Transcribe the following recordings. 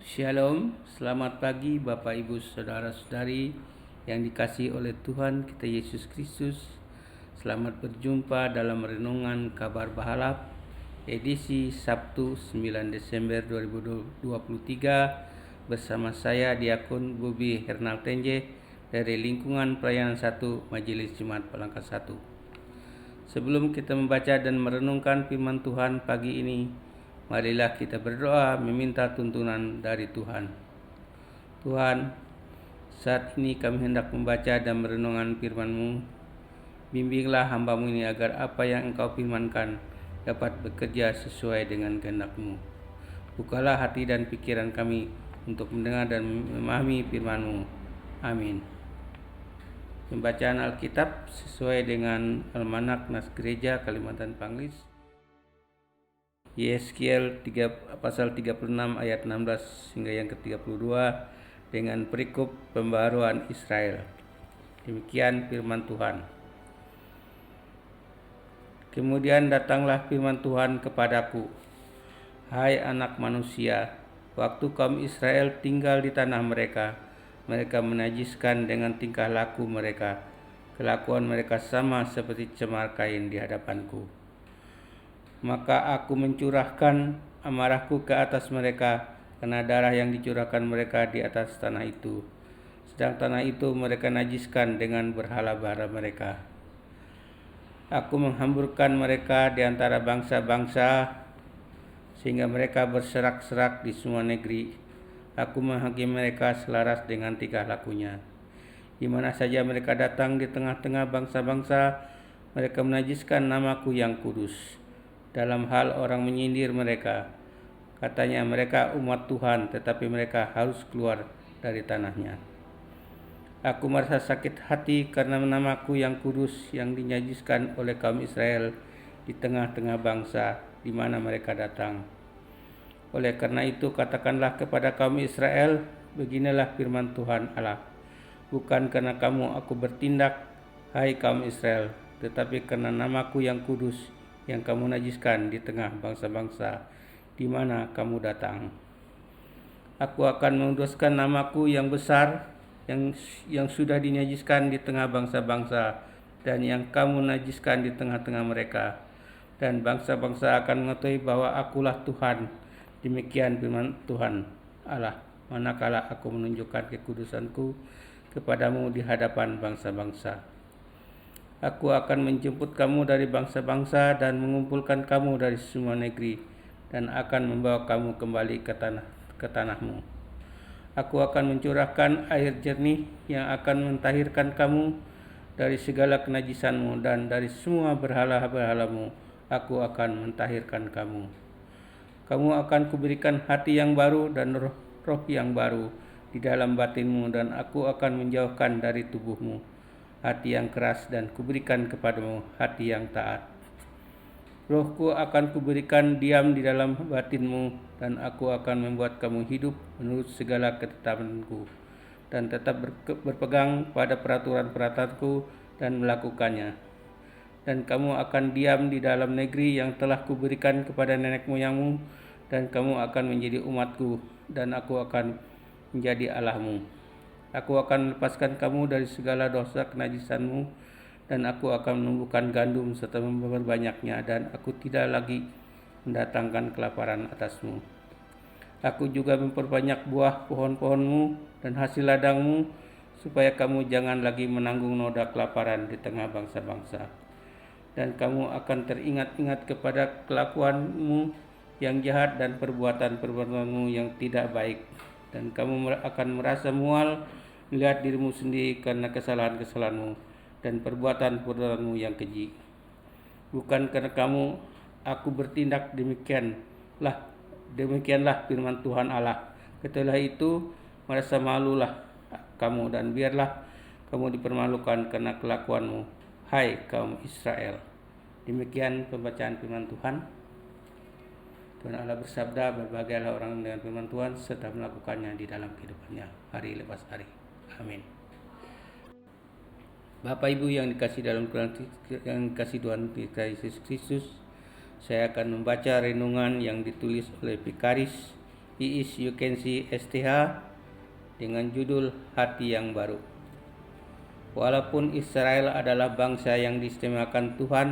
Shalom, selamat pagi Bapak Ibu Saudara-saudari yang dikasihi oleh Tuhan kita Yesus Kristus. Selamat berjumpa dalam Renungan Kabar Bahalap edisi Sabtu 9 Desember 2023 bersama saya Diakon Bobi Hernal Tenje dari Lingkungan Pelayanan 1 Majelis Jemaat Palangka 1. Sebelum kita membaca dan merenungkan firman Tuhan pagi ini, marilah kita berdoa meminta tuntunan dari Tuhan. Tuhan, saat ini kami hendak membaca dan merenungkan firman-Mu. Bimbinglah hamba-Mu ini agar apa yang Engkau firmankan dapat bekerja sesuai dengan kehendak-Mu. Bukalah hati dan pikiran kami untuk mendengar dan memahami firman-Mu. Amin. Pembacaan Alkitab sesuai dengan Almanak Nas Gereja Kalimantan Panglis, Yeskiel pasal 36 ayat 16 hingga yang ke-32 dengan perikop pembaharuan Israel. Demikian firman Tuhan. Kemudian datanglah firman Tuhan kepadaku, hai anak manusia, waktu kaum Israel tinggal di tanah mereka, mereka menajiskan dengan tingkah laku mereka. Kelakuan mereka sama seperti cemar kain di hadapanku. Maka aku mencurahkan amarahku ke atas mereka karena darah yang dicurahkan mereka di atas tanah itu. Sedang tanah itu mereka najiskan dengan berhala-berhala mereka. Aku menghamburkan mereka di antara bangsa-bangsa sehingga mereka berserak-serak di semua negeri. Aku menghakimi mereka selaras dengan tingkah lakunya. Di mana saja mereka datang di tengah-tengah bangsa-bangsa, mereka menajiskan namaku yang kudus. Dalam hal orang menyindir mereka, katanya mereka umat Tuhan, tetapi mereka harus keluar dari tanahnya. Aku merasa sakit hati karena namaku yang kudus yang dinajiskan oleh kaum Israel di tengah-tengah bangsa di mana mereka datang. Oleh karena itu katakanlah kepada kaum Israel, beginilah firman Tuhan Allah. Bukan karena kamu aku bertindak, hai kaum Israel, tetapi karena namaku yang kudus yang kamu najiskan di tengah bangsa-bangsa di mana kamu datang. Aku akan menguduskan namaku yang besar yang sudah dinajiskan di tengah bangsa-bangsa dan yang kamu najiskan di tengah-tengah mereka. Dan bangsa-bangsa akan mengetahui bahwa akulah Tuhan. Demikian firman Tuhan Allah, manakala aku menunjukkan kekudusanku kepadamu di hadapan bangsa-bangsa. Aku akan menjemput kamu dari bangsa-bangsa dan mengumpulkan kamu dari semua negeri dan akan membawa kamu kembali ke tanahmu. Aku akan mencurahkan air jernih yang akan mentahirkan kamu dari segala kenajisanmu dan dari semua berhala-berhalamu. Aku akan mentahirkan kamu. Kamu akan kuberikan hati yang baru dan roh yang baru di dalam batinmu dan aku akan menjauhkan dari tubuhmu hati yang keras dan kuberikan kepadamu hati yang taat. Rohku akan kuberikan diam di dalam batinmu dan aku akan membuat kamu hidup menurut segala ketetapanku dan tetap berpegang pada peraturan-peraturanku dan melakukannya. Dan kamu akan diam di dalam negeri yang telah kuberikan kepada nenek moyangmu dan kamu akan menjadi umatku dan aku akan menjadi Allahmu. Aku akan melepaskan kamu dari segala dosa kenajisanmu dan aku akan menumbuhkan gandum serta memperbanyaknya dan aku tidak lagi mendatangkan kelaparan atasmu. Aku juga memperbanyak buah pohon-pohonmu dan hasil ladangmu supaya kamu jangan lagi menanggung noda kelaparan di tengah bangsa-bangsa. Dan kamu akan teringat-ingat kepada kelakuanmu yang jahat dan perbuatan-perbuatanmu yang tidak baik. Dan kamu akan merasa mual melihat dirimu sendiri karena kesalahan-kesalahanmu dan perbuatan-perbuatanmu yang keji. Bukan karena kamu aku bertindak demikianlah firman Tuhan Allah. Setelah itu merasa malulah kamu dan biarlah kamu dipermalukan karena kelakuanmu, hai kaum Israel. Demikian pembacaan firman Tuhan. Tuhan Allah bersabda, berbahagialah orang dengan firman Tuhan serta melakukannya di dalam kehidupannya hari lepas hari. Amin. Bapak Ibu yang dikasih Tuhan kita Yesus Kristus, saya akan membaca renungan yang ditulis oleh Vikaris IISUKNC-STH dengan judul Hati yang Baru. Walaupun Israel adalah bangsa yang diistimewakan Tuhan,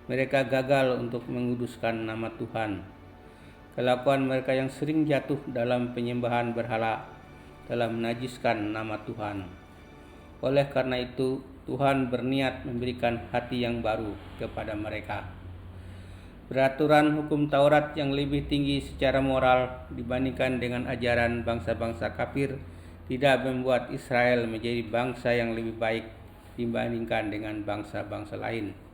mereka gagal untuk menguduskan nama Tuhan. Kelakuan mereka yang sering jatuh dalam penyembahan berhala telah menajiskan nama Tuhan. Oleh karena itu, Tuhan berniat memberikan hati yang baru kepada mereka. Peraturan hukum Taurat yang lebih tinggi secara moral dibandingkan dengan ajaran bangsa-bangsa kafir tidak membuat Israel menjadi bangsa yang lebih baik dibandingkan dengan bangsa-bangsa lain.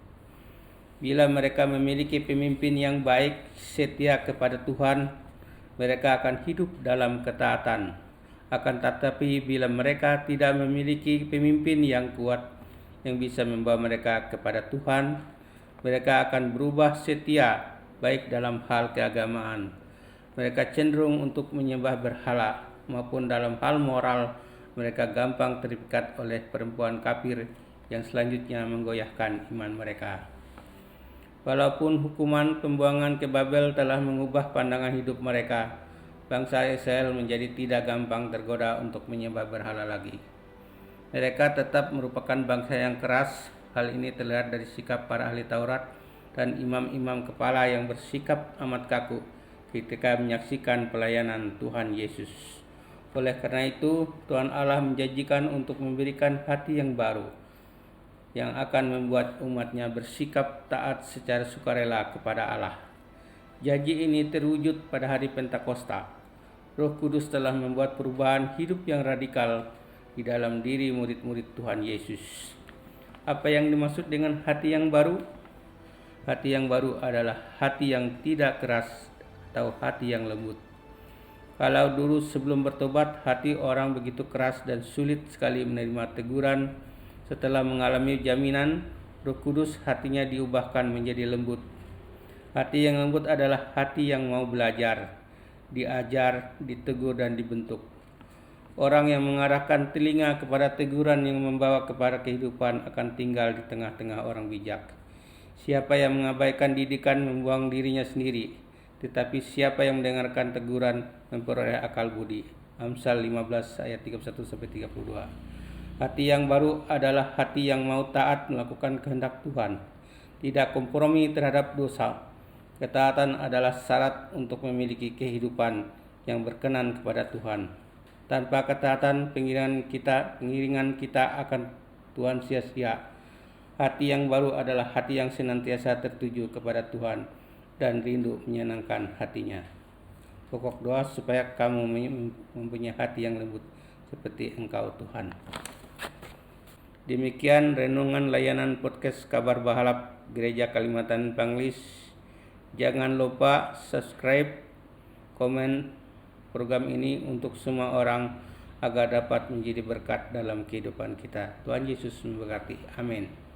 Bila mereka memiliki pemimpin yang baik, setia kepada Tuhan, mereka akan hidup dalam ketaatan. Akan tetapi bila mereka tidak memiliki pemimpin yang kuat yang bisa membawa mereka kepada Tuhan, mereka akan berubah setia baik dalam hal keagamaan. Mereka cenderung untuk menyembah berhala maupun dalam hal moral mereka gampang terikat oleh perempuan kafir yang selanjutnya menggoyahkan iman mereka. Walaupun hukuman pembuangan ke Babel telah mengubah pandangan hidup mereka, bangsa Israel menjadi tidak gampang tergoda untuk menyembah berhala lagi. Mereka tetap merupakan bangsa yang keras. Hal ini terlihat dari sikap para ahli Taurat dan imam-imam kepala yang bersikap amat kaku ketika menyaksikan pelayanan Tuhan Yesus. Oleh karena itu, Tuhan Allah menjanjikan untuk memberikan hati yang baru yang akan membuat umatnya bersikap taat secara sukarela kepada Allah. Janji ini terwujud pada hari Pentakosta. Roh Kudus telah membuat perubahan hidup yang radikal di dalam diri murid-murid Tuhan Yesus. Apa yang dimaksud dengan hati yang baru? Hati yang baru adalah hati yang tidak keras atau hati yang lembut. Kalau dulu sebelum bertobat hati orang begitu keras dan sulit sekali menerima teguran, setelah mengalami jaminan Roh Kudus hatinya diubahkan menjadi lembut. Hati yang lembut adalah hati yang mau belajar, diajar, ditegur dan dibentuk. Orang yang mengarahkan telinga kepada teguran yang membawa kepada kehidupan akan tinggal di tengah-tengah orang bijak. Siapa yang mengabaikan didikan membuang dirinya sendiri, tetapi siapa yang mendengarkan teguran memperoleh akal budi. Amsal 15 ayat 31-32. Hati yang baru adalah hati yang mau taat melakukan kehendak Tuhan, tidak kompromi terhadap dosa. Ketaatan adalah syarat untuk memiliki kehidupan yang berkenan kepada Tuhan. Tanpa ketaatan, pengiringan kita akan Tuhan sia-sia. Hati yang baru adalah hati yang senantiasa tertuju kepada Tuhan dan rindu menyenangkan hatinya. Pokok doa supaya kamu mempunyai hati yang lembut seperti Engkau Tuhan. Demikian renungan layanan podcast Kabar Bahalap Gereja Kalimantan Banglis. Jangan lupa subscribe, komen program ini untuk semua orang agar dapat menjadi berkat dalam kehidupan kita. Tuhan Yesus memberkati. Amin.